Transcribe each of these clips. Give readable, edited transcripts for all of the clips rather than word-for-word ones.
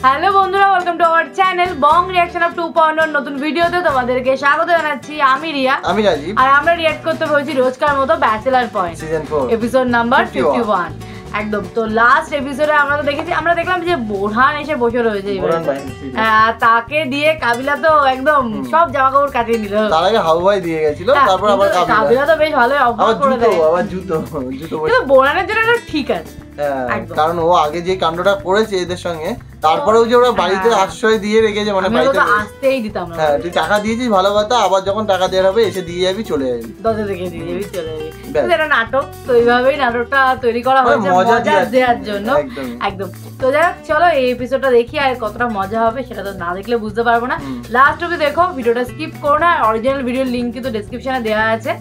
Hello বন্ধুরা, welcome to our channel Bong reaction of 2.0 নতুন ভিডিওতে তোমাদেরকে স্বাগত জানাচ্ছি। আমি রিয়া, আমি রাজীব, আর আমরা রিঅ্যাক্ট করতে বলছি রোজকার মতো bachelor point season 4 episode number 51। একদম। তো লাস্ট এপিসোডে আমরা দেখলাম যে বোরহান এসে বসে রয়েছে, তাকে দিয়ে কাবিলা তো একদম সব জামা কাপড় কাটিয়ে নিল। তার আগে হাওয়াই দিয়ে গেছিল, তারপর আবার কাবিলা তো বেশ ভালোই অফার করে দেয়। আবার জুতো বোরহানের জন্য ঠিক আছে, কারণ ও আগে যে কাণ্ডটা করেছে এদের সঙ্গে, তারপরেও যে ওরা বাড়িতে আশ্রয় দিয়ে রেখেছে, মানে বাড়িতে আসতেই দিতাম না। হ্যাঁ, তুই টাকা দিয়েছিস ভালো কথা, আবার যখন টাকা দেওয়ার হবে এসে দিয়ে যাবি, চলে যাবি, দরজা থেকে দিয়ে যাবি, চলে যাবি। এটা নাটক, তো এইভাবেই নাটকটা তৈরি করা হয়েছে মজা দেওয়ার জন্য। একদম। তো যাক, চলো এই এপিসোডটা দেখি, আর কতটা মজা হবে সেটা তো না দেখলে বুঝতে পারবো না। লাস্ট অবধি দেখো, ভিডিওটা স্কিপ করো না। অরিজিনাল ভিডিওর লিঙ্ক কিন্তু ডেসক্রিপশনে দেওয়া আছে।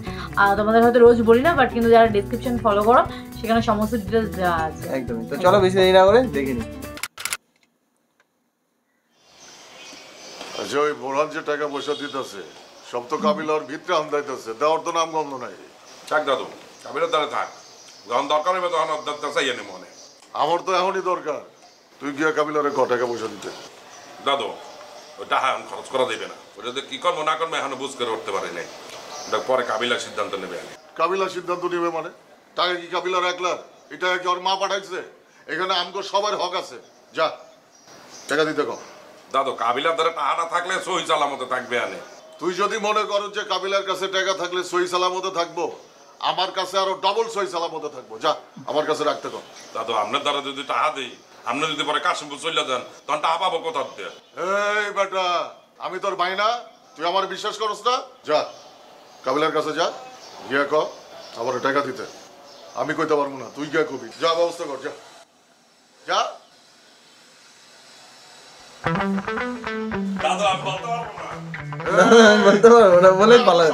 আর তোমাদের হয়তো রোজ বলি না, বাট কিন্তু যারা ডেসক্রিপশন ফলো করো সেখানে সমস্ত ডিটেলস দেওয়া আছে। একদম। তো চলো বেশি দেরি না করে দেখে নিই। আচ্ছা, ওই বোরহান যে টাকা পয়সা দিতেছে সব তো কাবিলার ভিতরে আন্দাইতেছে, দেওয়ার তো নাম গন্ধ নাই। থাক দাদু, কাবিলার দ্বারা থাক, যখন দরকার হবে তখন চাইয়ে নেব মনে। আমার তো এখনই দরকার, তুই গিয়া কাবিলারে ক টাকা পয়সা দিতে। দাদু, ওই টাকা এখন খরচ করা দেবে না, ওটা যে কি করবো না করবো এখন বুঝ করে উঠতে পারি নাই। পরে কাবিলার সিদ্ধান্ত নেবে। কাবিলা সিদ্ধান্ত নেবে মানে? টাকা কি কাবিলার একলার? এটা কি ওর মা পাঠাইছে? এখানে আমগো সবার হক আছে। যা টাকা দিতে কম। দাদু, কাবিলার দ্বারা টাকা থাকলে সহি সালামতে থাকবে আনে। তুই যদি মনে করো যে কাবিলার কাছে টাকা থাকলে সহি সালামতে থাকবো, আমার কাছে আরো ডবল সহি সালামতে থাকবো। যা আমার কাছে রাখতে কম। দাদু, আপনার দ্বারা যদি টাকা দিই, আপনি যদি পরে কাশিমপুর চলে যান, তখন টাকা পাবো কোথা দিয়ে? এই বেটা, আমি তোর ভাই না? তুই আমার বিশ্বাস করস না? যা কাবিলার কাছে যা, গিয়া ক আমার টাকা দিতে। আমি কইতে পারবো না, তুই গিয়া কবি। যা ব্যবস্থা কর, যা যা। দাদু, আমি বলতে পারবো না। বলতে পারবো না বলে পালায়,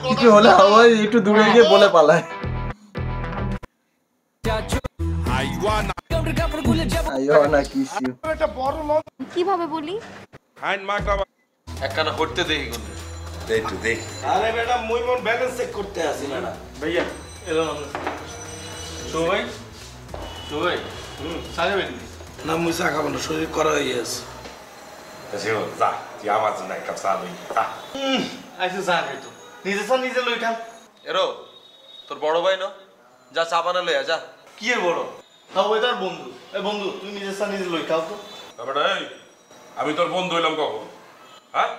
কিছু হলে হাওয়াই একটু দূরে গিয়ে বলে পালায়। কিভাবে বলি? একখানা করতে দেখি কোন দেখি দেখি। আরে বেটা, মুই মন ব্যালেন্স চেক করতে আসি না ভাইয়া। এলো না সবাই সবাই সাজাবেন না? মুই চা খাবো না, শরীর করা হয়ে গেছে। যা, তুই আমার জন্য একটা চা লই। আইসে চা খাইতো, নিজে চা নিজে লই খান। এরো তোর বড় ভাই না, যা চা বানা লইয়া যা। কি এর বড়? হ্যাঁ, ওই তার বন্ধু। এই বন্ধু, তুই নিজে চা নিজে লই খাও তো। আমি তোর বন্ধু হইলাম কখন? হ্যাঁ,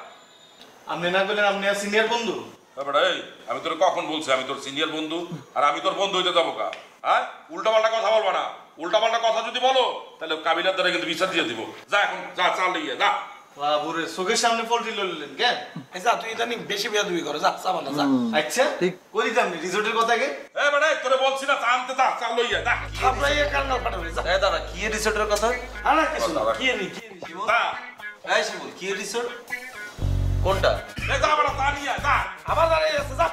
আপনি না বললেন আপনি সিনিয়র বন্ধু? আমি তোর কখন বলছি আমি তোর সিনিয়র বন্ধু? আর আমি তোর বন্ধু হইতে যাবো কা? হ্যাঁ, উল্টা পাল্টা কথা বলবা না। উল্টা পাল্টা কথা যদি বলো তাহলে কাবিলার দ্বারা কিন্তু বিচার দিয়ে দিব। যা এখন, যা চা লইয়া যা। বাবুরে, চোখের সামনে পোল্ট্রি লইলেন কেন? যা, তুই ইদানিং বেশি বেয়াদবি করো। যা চা বানা, যা। আচ্ছা, কই দিতাম রিসোর্টের কথা কে? এ বেটা, তোরে বলছি না চা আনতে, যা চা লইয়া যা। আপনার এই কান্না পাঠাবে। যা। এ দাদা, কি রিসোর্টের কথা? আনা কিছু না। কি নি কি নি? যা। এই শিমুল, কি রিসোর্ট কোনটা? এ যা বেটা, চা নিয়া যা। আবার দাঁড়িয়ে আছে। যা।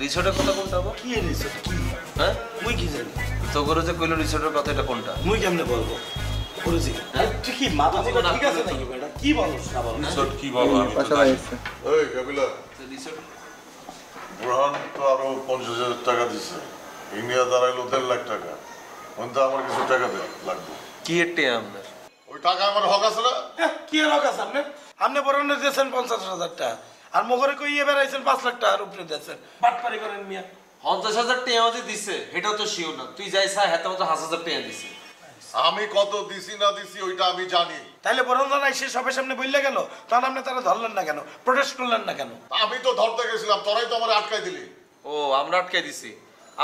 রিসোর্টের কথা কোনটা আবার? কি রিসোর্ট? কি? হ্যাঁ, মুই কি জানি? তো করে যে কইলো রিসোর্টের কথা, এটা কোনটা? মুই কেমনে বলবো? করেছি। তুই কি মাথা ঠিক আছে নাকি বেটা? কি বলছ না বল? রিসোর্ট কি বলো? আমি তো পাশাপাশি এই কাবিলা, রিসোর্ট বোরহান তো আরো 50,000 টাকা দিছে, ইন্ডিয়া দাঁড়াইলো 1.5 লাখ টাকা। তো আমার কিছু টাকা দে লাগবে। কি এটে আপনার? ওই টাকা আমার হক আছে না? কি এর হক আছে আপনি? আপনি বরণ দিয়েছেন 50,000 টাকা, আর মগরে কই বেড়াইছেন 5 লাখ টাকার উপরে দিয়েছেন। বাটপারি করেন মিয়া। 50,000 টাকা যে দিছে এটাও তো শিওর না। তুই যাই চা হেতে মতো 5,000 টাকা দিছে। আমি কত দিছি না দিছি ওইটা আমি জানি। তাইলে বরণ জানাই সে সবার সামনে বললে গেল, তখন আপনি তারা ধরলেন না কেন? প্রোটেস্ট করলেন না কেন? আমি তো ধরতে গেছিলাম, তোরাই তো আমার আটকাই দিলি। ও, আমরা আটকে দিছি।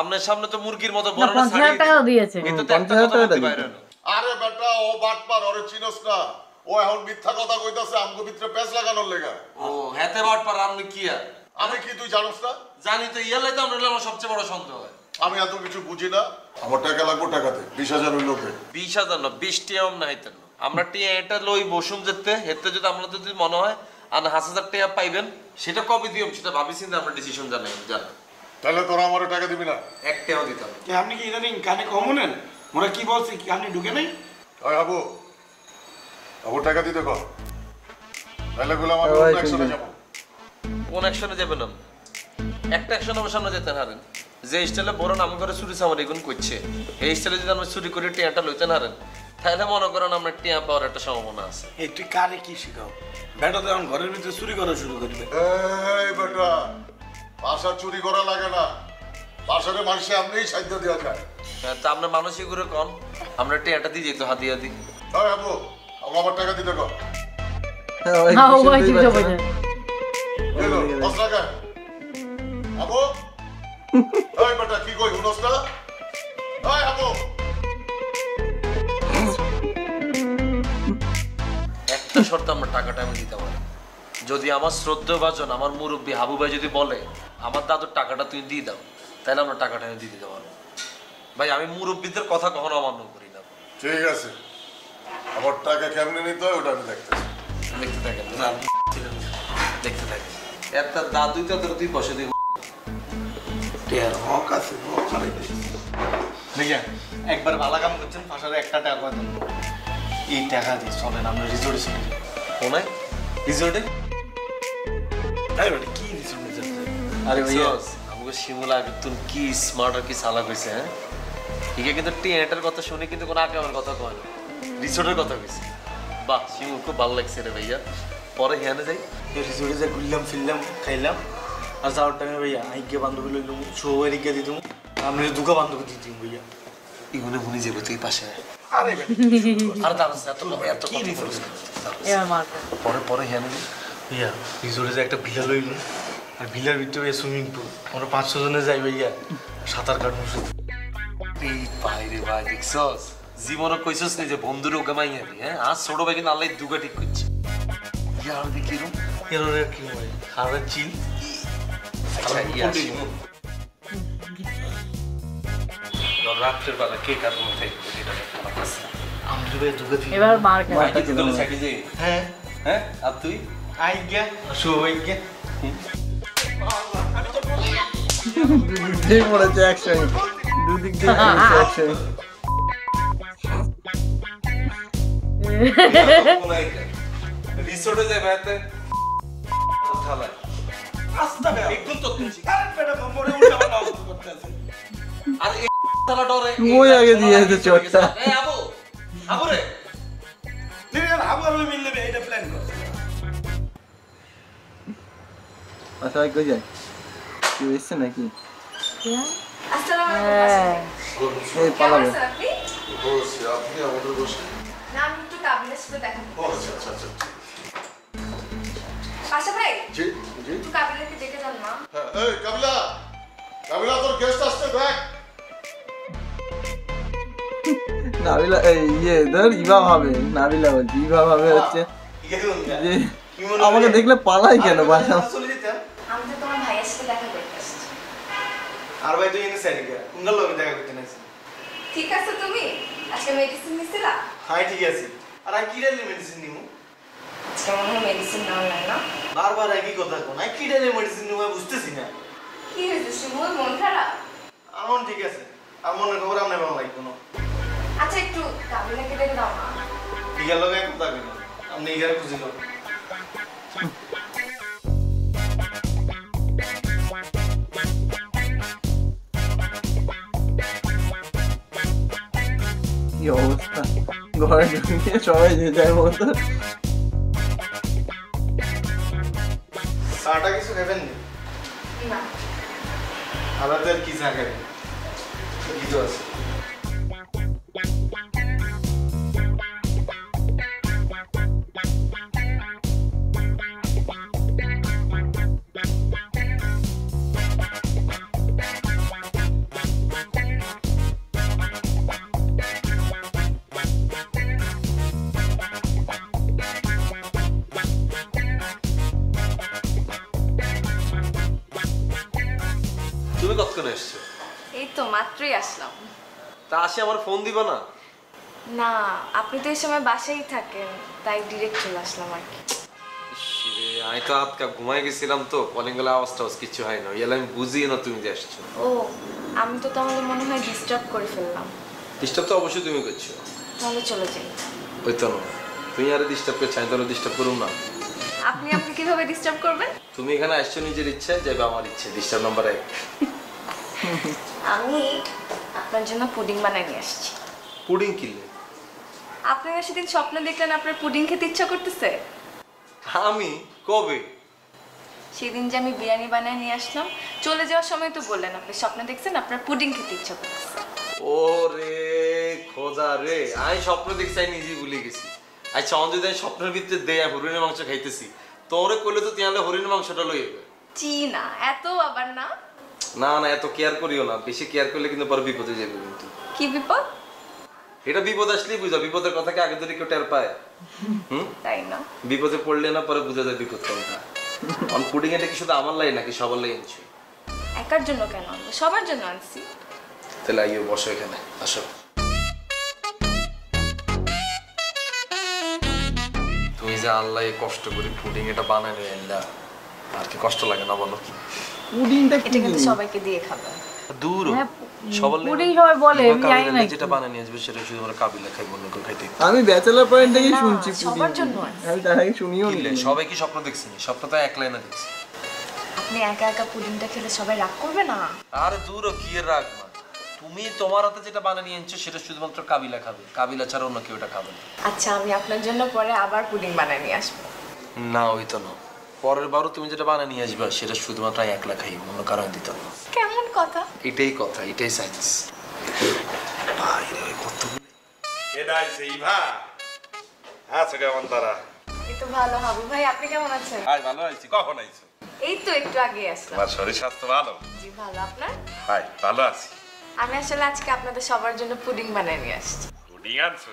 আপনার সামনে তো মুরগির মতো বড় না 50,000 টাকা দিয়েছে। কিন্তু তো একটা কথা বলতে বাইরে না। আরে বেটা, ও বাটপার, ওরে চিনোস না? ও এখন মিথ্যা কথা কইতাছে আমগো ভিতরে পেঁচ লাগানোর লাগা। ও, হেতে বাট পার আপনি কি আর? আমি কি তুই জানোস না? জানি তো, ইয়ালাই তো আমরা আমার সবচেয়ে বড় সন্দেহ হয়। আমি এত কিছু বুঝি না। আমার টাকা লাগবে, টাকাতে 20,000 হইল। 20,000 না, 20 টাকাও না হইতেন। আমরা টিয়া এটা লই বসুম যেতে হেতে, যদি আমরা যদি মনে হয় আর 5,000 টাকা পাইবেন, সেটা কবে দিও সেটা ভাবি চিন্তা আমরা ডিসিশন জানাই। জান তাহলে তোরা আমার টাকা দিবি না? 1 টাকাও দিতাম। আপনি কি ইদানিং কানে কম নেন? ওরা কি বলছে কি আপনি ঢুকে নাই? ওই আবু, আবু টাকা দিতে কর, তাহলে গুলো আমার অ্যাকশনে যাব। কোন অ্যাকশনে যাবেন? একটা অ্যাকশন আমার সামনে যেতে হারেন। যে স্টাইলে বড় নাম করে চুরি চামার এগুন করছে, এই স্টাইলে যদি আমরা চুরি করে টিয়াটা লইতে হারেন, তাহলে মনে করেন আমরা টিয়া পাওয়ার একটা সম্ভাবনা আছে। এই তুই কারে কি শিখাও? বেটা তো এখন ঘরের ভিতরে চুরি করা শুরু করবে। এই বেটা, বাসা চুরি করা লাগে না, বাসারে মানুষে এমনিই সাহায্য দেওয়া যায়। তা আপনার মানসিক করে কম, আমরা টিয়াটা দিয়ে যেত হাতিয়া দিই। তাই আবু, আমার টাকা দিতে কর। হ্যাঁ, ওই হ্যাঁ, ওই বিষয়টাই চিন্তা বাঁচা। করছে। এলো, 10 টাকা। আবু, এই বেটা কি কই হুনস না? এই আবু, একটা শর্ত আমরা টাকাটা আমি দিতে পারি, যদি আমার শ্রদ্ধেভাজন আমার মুরব্বী হাবু ভাই যদি বলে আমার দাদুর টাকাটা তুই দিয়ে দাও, তাহলে আমরা টাকাটা আমি দিয়ে দিতে পারবো। ভাই আমি মুরব্বীদের কথা কখনো অমান্য করি না। ঠিক আছে, আমার টাকা কেমনে নিতে হয় ওটা আমি দেখতেছি। দেখতে থাকেন না, দেখতে থাকেন। একটা দাদুই তো তুই বসে দিই। টিয়ার হক আছে, হক হারাই দে। ভাইয়া একবার ভালো কাম করছেন, ফাঁসারে একটা টাকা দেন, এই টাকা দিয়ে চলেন আমরা রিসোর্টে চলে যাই। কোনায় রিসোর্টে? এই বেটা কি দিছিস নিজের? আরে ভাইয়া আমাকে শিমুলা তুই কি স্মার্ট আর কি চালাক হয়েছে। হ্যাঁ ঠিক আছে, কিন্তু টিয়াটার কথা শুনে কিন্তু কোনো আগে আমার কথা কয় না, রিসোর্টের কথা কইছে। বাহ শিমুল খুব ভালো লাগছে রে ভাইয়া। পরে হিয়ানে যাই, রিসোর্টে যাই ঘুরলাম ফিরলাম খাইলাম, আর যাওয়ার টাইমে ভাইয়া আইকে বান্ধবী লইলাম, সবাই গিয়ে দিতাম, আপনি দুগা বান্ধবী দিতাম ভাইয়া। ইগুনে ভুনি যাবো তুই পাশে। আরে বেটা আর দাঁড়াস এত এত কি দিছিস? এবার মারবে। পরে পরে হিয়ানে যাই। ভাইয়া রিসোর্টে যে একটা ভিলা লইলাম, আর ভিলার ভিতরে সুইমিং পুল, আমরা 5-6 জনে যাই ভাইয়া, সাঁতার কাটবো শুধু। এই বাইরে ভাই দেখছস, জীবনে কইছস নি যে বন্ধুর ওকে মাই যাবি। হ্যাঁ আজ ছোট ভাই কিন্তু আল্লাহ দুগা ঠিক করছে। ইয়ার দেখি রুম এর কি হয় হারা চিল। আচ্ছা ইয়া রাত্রের বেলা কে কার মধ্যে থাকবে এটা আমার কাছে। আমরা ভাই দুগা থেকে এবার মার খাবে। ভাই কি তোলে সাকি যাই? হ্যাঁ হ্যাঁ আর তুই আই গিয়া সবাই গিয়া দুদিক দিয়ে পড়েছে একসঙ্গে, দুদিক দিয়ে পড়েছে একসঙ্গে। রিসোর্টে যাই ভাইতে থালায় আস্তা বে একদম তো তুই আরে বেটা মোরে উল্টা পাল্টা অবস্থা করতে আছে। আর এই থালা ডরে ওই আগে দিয়েছে চোটটা। এই আবু আবু রে তুই আর আবার ওই মিললে এটা প্ল্যান কর। আচ্ছা ভাই কই যায়? কেউ এসছে নাকি? আসসালামু হ্যাঁ। এই পালাবে। আপনি? বসে আপনি আমাদের বসে। না আমি একটু কাবিলের সাথে দেখা করতে। ও আচ্ছা আচ্ছা আচ্ছা। পাশা ভাই জি জি। একটু কাবিলকে ডেকে যান না। হ্যাঁ, এই কাবিলা, কাবিলা তোর গেস্ট আসছে দেখ। নাবিলা এই ধর ইভা ভাবে, নাবিলা বলছি ইভা ভাবে হচ্ছে যে আমাকে দেখলে পালাই কেন বাসা। চলে যেতাম। আমি তো তোমার ভাইয়ের সাথে দেখা করতে আসছি। আর ভাই তো এনে সাইড গিয়া উঙ্গাল লগে দেখা করতে নাইছি। ঠিক আছে তুমি আজকে মেডিসিন নিছিলা? হাই ঠিক আছে। আর আই কি ডালে মেডিসিন নিমু? আজকে মনে হয় মেডিসিন নাও না। বারবার একই কথা কোন। আই কি ডালে মেডিসিন নিমু বুঝতেছি না। কি হয়েছে শিমুল, মন খারাপ? আমন ঠিক আছে। আমনের খবর আমনে ভালো লাগবে না। আচ্ছা একটু কাবিলকে ডেকে দাও না। ইগার লগে কথা কই না। আমনে ইগারে খুঁজি দাও। কি অবস্থা, ঘরে ঢুকে সবাই যে যায় মতো। চাটা কিছু খাবেন নি? না আমাদের কি চা খাবেন? কিছু আছে। তুমি কতক্ষণ এসছো? এই তো মাত্রই আসলাম। তা আসি আমার ফোন দিবা না? না আপনি তো এই সময় বাসায় থাকেন, তাই ডিরেক্ট চলে আসলাম আর কি। ইসরে, আমি তো আজকে ঘুমাই গেছিলাম তো কলিং বেলা আওয়াজ টাওয়াজ কিছু হয় না, এলে আমি বুঝি না তুমি যে আসছো। ও আমি তো তাহলে মনে হয় ডিস্টার্ব করে ফেললাম। ডিস্টার্ব তো অবশ্যই তুমি করছো। তাহলে চলে যাই। ওই তো না, তুমি আরে ডিস্টার্ব করছো, আমি তাহলে ডিস্টার্ব করুম না। আপনি আমাকে কিভাবে ডিস্টার্ব করবেন? তুমি এখানে আসছো নিজের ইচ্ছে, যাবে আমার ইচ্ছে। Disturb number 1। আমি আপনার জন্য পুডিং বানাই নিয়ে আসছি। পুডিং কিনলে? আপনারা সেদিন স্বপ্ন দেখলেন আপনার পুডিং খেতে ইচ্ছা করতেছে? আমি কবে? সেদিন যে আমি বিরিয়ানি বানিয়ে নিয়ে আসলাম, চলে যাওয়ার সময় তো বললেন আপনি স্বপ্ন দেখছেন আপনার পুডিং খেতে ইচ্ছা করতেছে। ওরে খোদা রে, আমি স্বপ্ন দেখছি আমি নিজেই ভুলে গেছি। আচ্ছা অন যদি আমি স্বপ্নের ভিতরে দেয়া হরিণের মাংস খাইতেছি, তোরে কইলে তো তুই হরিণের মাংসটা লই যাবে। জি না, এত আবার না। না না, এত কেয়ার করিও না, বেশি কেয়ার করলে কিন্তু পরে বিপদে যাবে। কিন্তু কি বিপদ? এটা বিপদ আসলেই বুঝা, বিপদের কথা কি আগে ধরে কেউ টের পায়? তাই না? বিপদে পড়লে না পরে বুঝা যায় বিপদ কোনটা। অন পুডিং এটা কি শুধু আমার লাই নাকি সবার লাই আনছি? একার জন্য কেন আনবো, সবার জন্য আনছি। তাহলে আইও বসো এখানে, আসো। তুমি যে আল্লাহ কষ্ট করে পুডিং এটা বানায় নিয়ে এলা, আর কি কষ্ট লাগে না বলো? পুডিংটা কি এটা কিন্তু সবাইকে দিয়ে খাবে। দূর হ্যাঁ, সবাই পুডিং সবাই বলে, আমি জানি না। যেটা বানায় নিয়ে আসবে সেটা শুধু আমরা কাবিলা খাই, বন্য করে খাইতে। আমি ব্যাচেলর পয়েন্ট থেকেই না, শুনছি পুডিং সবার জন্য আছে। আমি তার আগে শুনিও নি। সবাই কি স্বপ্ন দেখছি? স্বপ্ন তো এক লাইনে দেখছি। আপনি একা একা পুডিংটা খেলে সবাই রাগ করবে না? আরে দূর কি এর রাগ না, তুমি তোমার হাতে যেটা বানিয়ে নিয়ে আনছো সেটা শুধুমাত্র কাবিলা খাবে, কাবিলা ছাড়া অন্য কেউ এটা খাবে না। আচ্ছা, আমি আপনার জন্য পরে আবার পুডিং বানিয়ে নিয়ে আসবো। না ওই তো না, পরের বারও তুমি যেটা বানিয়ে নিয়ে আসবে সেটা শুধুমাত্র একলা খাই, অন্য কারণে দিতে হবে। কেমন কথা? এটাই কথা, এটাই সায়েন্স। এটাই সেই ভা আচ্ছা কেমন তারা? এই তো ভালো। হাবু ভাই, আপনি কেমন আছেন? হাই, ভালো আছি। কখন আইছো? এই তো একটু আগে আসলাম। তোমার শরীর স্বাস্থ্য ভালো? জি ভালো। আপনার? হাই, ভালো আছি। আমি আসলে আজকে আপনাদের সবার জন্য পুডিং বানিয়ে নিয়ে আসছি। পুডিং আনছো?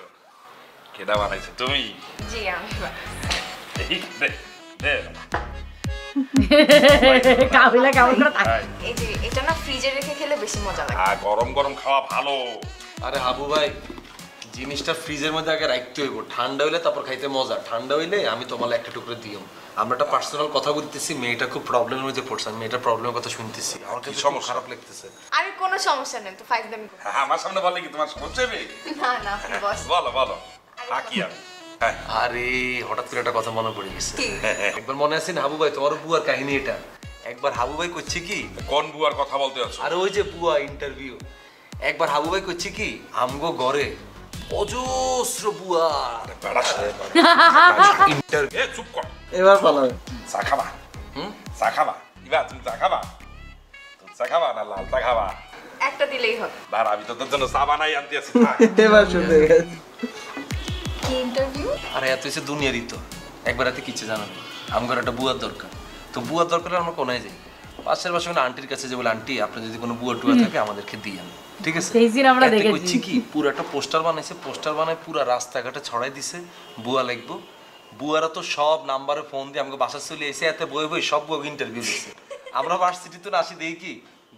কেডা বানাইছো তুমি? জি আমি এই দে দে। কাবিলা কেমন করে থাকে। হাই। এই যে এটা না ফ্রিজে রেখে খেলে বেশি মজা লাগে। গরম গরম খাওয়া ভালো। আরে হাবু ভাই, জিনিসটা ফ্রিজের মধ্যে আগে রাখতে হইব, ঠান্ডা হইলে তারপর খাইতে মজা। ঠান্ডা হইলে আমি তোমার একটা টুকরো দিও। আমরা একটা পার্সোনাল কথা বলতেছি, মেয়েটা খুব প্রবলেমের মধ্যে পড়ছে, আমি মেয়েটার প্রবলেমের কথা শুনতেছি, আমার কাছে সমস্যা খারাপ লাগতেছে। আরে কোনো সমস্যা নেই তো, ফাইভ দেন। আমার সামনে বললে কি তোমার সমস্যা হবে? না না, আপনি বস। বলো বলো। থাকি আমি। হ্যাঁ। আরে হঠাৎ করে একটা কথা মনে পড়ে গেছে। কি? একবার মনে আছে না হাবু ভাই, তোমার বুয়ার কাহিনী এটা? একবার হাবু ভাই করছে কি, কোন বুয়ার কথা বলতে আছো? আরে ওই যে বুয়া ইন্টারভিউ, একবার হাবু ভাই করছে কি আমগো ঘরে অজস্র বুয়া ইন্টারভিউ। এ চুপ কর। এবার পালাবে। চা খাবা? চা খাবা? ইবা তুমি চা খাবা? তুমি চা খাবা না লাল চা খাবা? একটা দিলেই হবে। দাঁড়া, আমি তোদের জন্য চা বানাই আনতে আছি। এবার শুনতে গেছে। কি ইন্টারভিউ? আরে এত এসে দুনিয়ারই তো, একবার এতে কিছু জানো না, আমগর একটা বুয়ার দরকার। তো বুয়ার দরকার আমরা কোনায় যাই, পাশের পাশে কোনো আন্টির কাছে যে বলে আন্টি আপনার যদি কোনো বুয়া টুয়া থাকে আমাদেরকে দিয়েন, ঠিক আছে? সেই দিন আমরা এতে দেখেছি। করছি কি পুরো একটা পোস্টার বানাইছে, পোস্টার বানায় পুরো রাস্তাঘাটে ছড়াই দিছে বুয়া লিখবো। বুয়ারা তো সব নাম্বারে ফোন দিয়ে আমাকে বাসা চলে এসে এতে বই বই সব বুয়া ইন্টারভিউ দিচ্ছে। আমরা ভার্সিটি তো আসি দেখি কি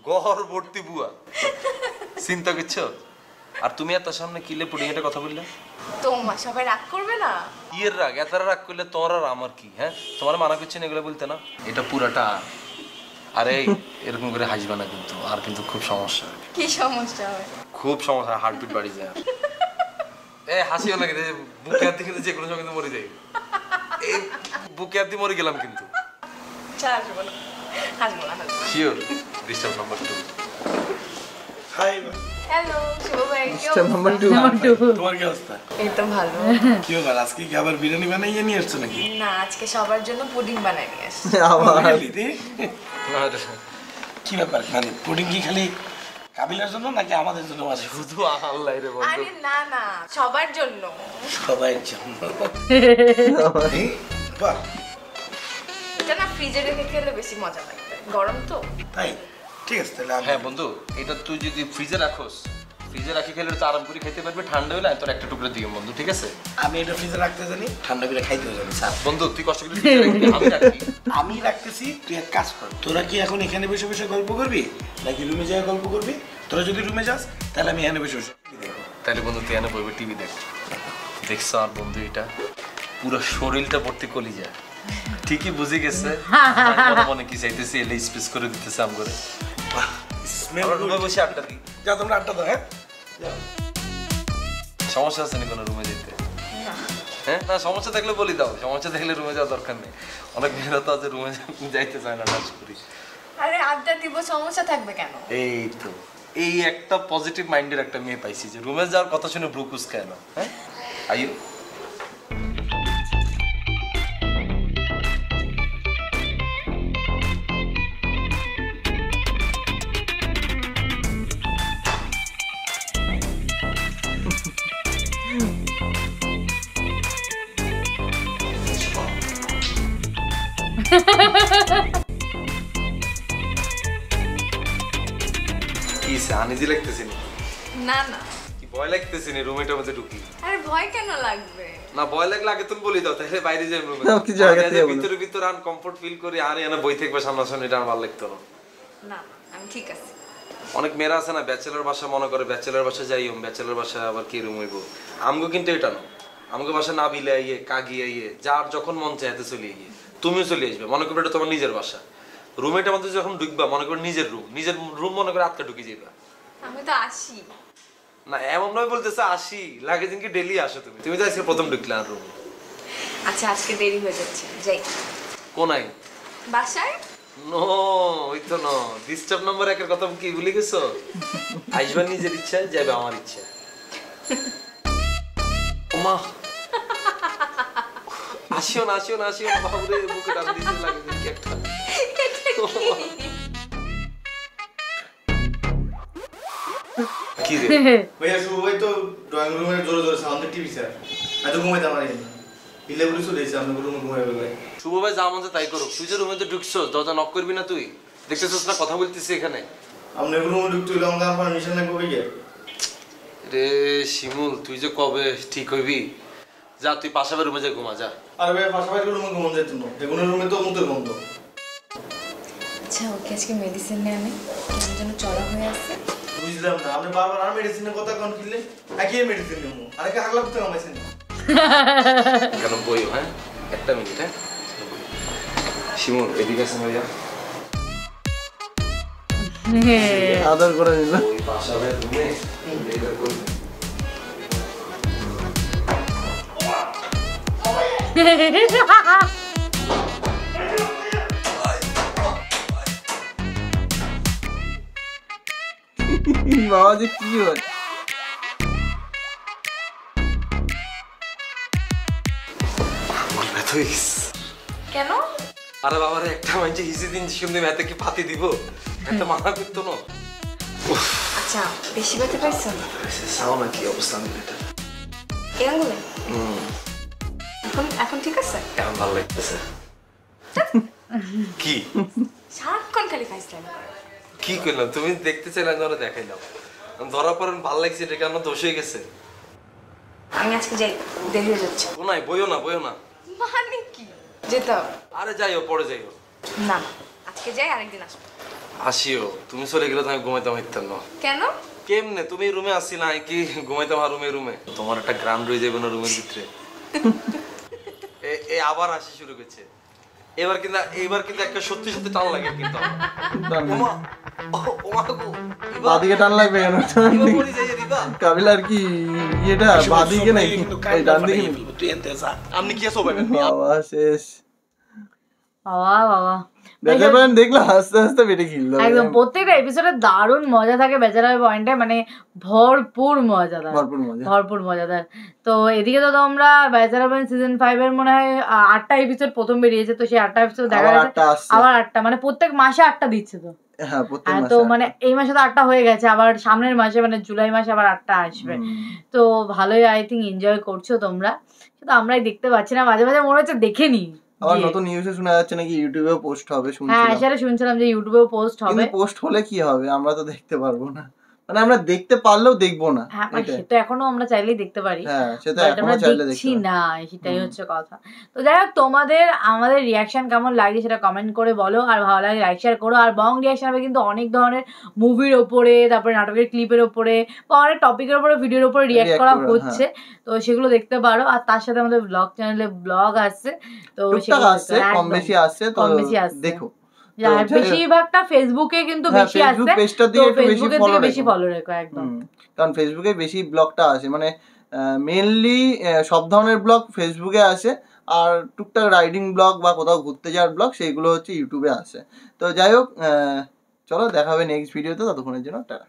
গহর ভর্তি বুয়া, চিন্তা করছো? আর তুমি এত সামনে কিলে পুডিং এটা কথা বললে, তোমার সবাই রাগ করবে না? ইয়ের রাগ এত রাগ করলে তোর আর আমার কি? হ্যাঁ তোমার মানা করছি না এগুলো বলতে না, এটা পুরাটা। আরে এরকম করে হাসবে না কিন্তু, আর কিন্তু খুব সমস্যা, কি সমস্যা হবে? খুব সমস্যা, হার্টবিট বাড়ি যায়। এ হাসিও লাগে, বুকে হাত দিয়ে যে কোনো সময় কিন্তু মরে যাই, এই বুকে হাত দিয়ে মরে গেলাম কিন্তু। হাসবো না, হাসবো না, হাসবো না। Sure disturb number 2। Hi hello Shubho ভাই, কি স্টেপ নাম্বার 2। তোমার কি অবস্থা? এই তো ভালো। কি ব্যাপার, আজকে কি আবার বিরিয়ানি বানাইয়ে নিয়ে আসছো নাকি? না, আজকে সবার জন্য পুডিং বানিয়ে নিয়ে আসছি। আবার Really, দি? কি ব্যাপার, মানে পুডিং কি খালি কাবিলার জন্য নাকি আমাদের জন্য আছে? শুধু আল্লাহ রে বন্ধু, আরে না না, সবার জন্য। সবাই জন্য। এই, বাহ, এটা না ফ্রিজে রেখে খেলে বেশি মজা লাগবে, গরম তো। তাই ঠিক আছে তাহলে হ্যাঁ বন্ধু, এটা তুই যদি ফ্রিজে রাখোস, ফ্রিজে রাখি খেলে তো আরাম করে খেতে পারবি, ঠান্ডা হলে তোর একটা টুকরো দিও বন্ধু, ঠিক আছে? আমি এটা ফ্রিজে রাখতে জানি, ঠান্ডা করে খাইতেও জানি স্যার। বন্ধু তুই কষ্ট করে ফ্রিজে রাখবি, আমি রাখি। আমি রাখতেছি, তুই এক কাজ কর, তোরা কি এখন এখানে বসে বসে গল্প করবি নাকি রুমে যাওয়া গল্প করবি? তোরা যদি রুমে যাস তাহলে আমি এখানে বসে বসে দেখবো। তাহলে বন্ধু তুই এনে বলবি টিভি দেখ। দেখছো আর বন্ধু এটা পুরো শরীরটা ভর্তি কলিজা, ঠিকই বুঝে গেছে মনে মনে কি চাইতেছি, এলে স্পেস করে দিতেছে আম করে। স্মেল আমরা রুমে বসে আড্ডা দিই, যা তোমরা আড্ডা দাও। হ্যাঁ যাও। সমস্যা আছে না কোনো রুমে যেতে? হ্যাঁ না, সমস্যা থাকলে বলি দাও, সমস্যা থাকলে রুমে যাওয়ার দরকার নেই। অনেক মেয়েরা তো আছে রুমে যাইতে চায় না, নাচ করি। আরে আড্ডা দিব, সমস্যা থাকবে কেন? এই তো এই একটা পজিটিভ মাইন্ডের একটা মেয়ে পাইছি যে রুমে যাওয়ার কথা শুনে ব্রু কুচকায় না। হ্যাঁ আইও। কি আনিজি লাগতেছে না না কি ভয় লাগতেছে নি রুমের মধ্যে ঢুকি? আরে ভয় কেন লাগবে? না ভয় লাগলে আগে তুমি বলি দাও তাহলে বাইরে যাই রুমে। কি জায়গা থেকে ভিতরে ভিতরে আনকমফোর্ট ফিল করি আর এনে বই থেকে সামনাসামনি এটা আমার ভালো লাগতো না। না আমি ঠিক আছে। অনেক মেয়েরা আছে না ব্যাচেলর বাসা মনে করে ব্যাচেলর বাসা যাই ব্যাচেলর বাসা আবার কি রুম হইব। আমগো কিন্তু এটা না, আমগো বাসা না বিলে আইয়ে কাগিয়ে আইয়ে যার যখন মন চায় এতে চলে গিয়ে তুমিও চলে আসবে মনে করবে এটা তোমার নিজের বাসা। রুমের মধ্যে যখন ঢুকবা মনে করবে নিজের রুম মনে করে আটকা ঢুকে যাইবা। আমি তো আসি না এমন নয় বলতেছে আসি লাগে দিন কি ডেলি আসো তুমি তো আজকে প্রথম ঢুকলে আর রুমে। আচ্ছা আজকে দেরি হয়ে যাচ্ছে যাই। কোনায়? বাসায়। নো ওই তো ন ডিস্টার্ব নাম্বার 1 এর কথা কি ভুলে গেছো? আইসবা নিজের ইচ্ছা যাবে আমার ইচ্ছা। ওমা আসিও না বাবুরে বুকে টান দিতে লাগে কি একটা। কি রে ভাইয়া শুভ ভাই তো ড্রয়িং রুমে জোরে জোরে সাউন্ড টিভি স্যার এত ঘুমাইতে আমার ইলে বলে চলে এসে আমরা রুমে ঘুমাই গেলে। শুভ ভাই যা মন চায় তাই করুক। তুই যে রুমে তো ঢুকছো দরজা নক করবি না? তুই দেখতেছিস না কথা বলতেছি এখানে। আপনি রুমে ঢুকতে হলে আমাকে আর পারমিশন লাগবে ভাইয়া। রে শিমুল তুই যে কবে ঠিক হইবি? যা তুই পাশাপাশি রুমে যা ঘুমা যা। আর ভাইয়া পাশাপাশি রুমে ঘুমান যেত না, এগুলো রুমে তো মুতের বন্ধ। আচ্ছা ওকে আজকে মেডিসিন নিয়ে আমি কেমন যেন চড়া হয়ে আছে। বুঝলাম না আপনি বারবার আর মেডিসিনের কথা কোন কিনলে একই মেডিসিন নেবো আরেকে আগলা করতে নামাইছেন কেন বইও? হ্যাঁ একটা মিনিট। হ্যাঁ শিমুল এদিকে আসেন ভাইয়া। আদর করে নিল ওই পাশাপাশি রুমে এটা করবে। বাবা যে কি হয় কেন? আরে বাবারে একটা মানুষ হিসি দিন শুনতে এত কি পাতি দিব এত মানা করতো না। আচ্ছা বেশি ব্যথা পাইছেন? সাও না কি অবস্থা এটা এই আঙ্গুলে? এখন ঠিক আছে? এখন ভালো লাগতেছে। কি সারাক্ষণ খালি ফাইসলাম কি করলাম? তুমি দেখতে চাইলাম ধরে দেখাইলাম ধরা পড়েন ভালো লাগছে এটা কেন দোষ হয়ে গেছে? আমি আজকে যাই দেরি হয়ে যাচ্ছে। নাই বইও না মানে কি যেতে হবে? আরে যাইও পরে যাইও। না আজকে যাই আরেকদিন আসবো। আসিও তুমি চলে গেলে তো আমি ঘুমাইতাম হইতাম না। কেন? কেমনে তুমি রুমে আসি না কি ঘুমাইতাম আর রুমে তোমার একটা গ্রাম রয়ে যাবে না রুমের ভিতরে। এ আবার আসি শুরু করছে এবার কিন্তু একটা সত্যি সত্যি টান লাগে কিন্তু বাদিকে টান লাগবে কেন? কাবিলার কি এটা বাদিকে নাকি ডান দিকে? আপনি কি আছো ভাই? বাবা শেষ বাবা দেখলাম আস্তে আস্তে বেটে খেললো একদম। প্রত্যেকটা এপিসোডে দারুণ মজা থাকে ব্যাচেলার পয়েন্টে, মানে ভরপুর মজাদার। তো এদিকে তো তোমরা ব্যাচেলার পয়েন্ট সিজন 5 এর মনে হয় 8টা এপিসোড প্রথম বেরিয়েছে, তো সেই 8টা এপিসোড দেখা যাচ্ছে আবার 8টা, মানে প্রত্যেক মাসে 8টা দিচ্ছে। তো তো মানে এই মাসে তো 8টা হয়ে গেছে, আবার সামনের মাসে মানে জুলাই মাসে আবার 8টা আসবে। তো ভালোই আই থিঙ্ক এনজয় করছো তোমরা, কিন্তু আমরাই দেখতে পাচ্ছি না। মাঝে মাঝে মনে হচ্ছে দেখে নি। আবার নতুন নিউজে শোনা যাচ্ছে নাকি ইউটিউবেও পোস্ট হবে শুনছিলাম। হ্যাঁ সেটা শুনছিলাম যে ইউটিউবেও পোস্ট হবে। কিন্তু পোস্ট হলে কি হবে? আমরা তো দেখতে পারবো না, মানে আমরা দেখতে পারলেও দেখবো না। হ্যাঁ সেটা এখনো আমরা চাইলেই দেখতে পারি। হ্যাঁ সেটা এখনো চাইলে দেখছি না, সেটাই হচ্ছে কথা। তো যাই হোক তোমাদের আমাদের রিয়াকশন কেমন লাগে সেটা কমেন্ট করে বলো, আর ভালো লাগে লাইক শেয়ার করো। আর বং রিয়াকশন হবে কিন্তু অনেক ধরনের মুভির ওপরে, তারপরে নাটকের ক্লিপের ওপরে বা অনেক টপিকের ওপরে, ভিডিওর উপরে রিয়াক্ট করা হচ্ছে। তো সেগুলো দেখতে পারো। আর তার সাথে আমাদের ব্লগ চ্যানেলে ব্লগ আসছে, তো সেগুলো আসছে কম বেশি আসছে, তো দেখো। বেশিরভাগটা ফেসবুকে কিন্তু বেশি আসছে, তো ফেসবুকে থেকে বেশি ফলো রেখো একদম, কারণ ফেসবুকে বেশি ব্লগটা আসে, মানে মেইনলি সব ধরনের ব্লগ ফেসবুকে আসে, আর টুকটাক রাইডিং ব্লগ বা কোথাও ঘুরতে যাওয়ার ব্লগ সেইগুলো হচ্ছে ইউটিউবে আসে। তো যাই হোক, চলো দেখা হবে নেক্সট ভিডিওতে, ততক্ষণের জন্য টাটা।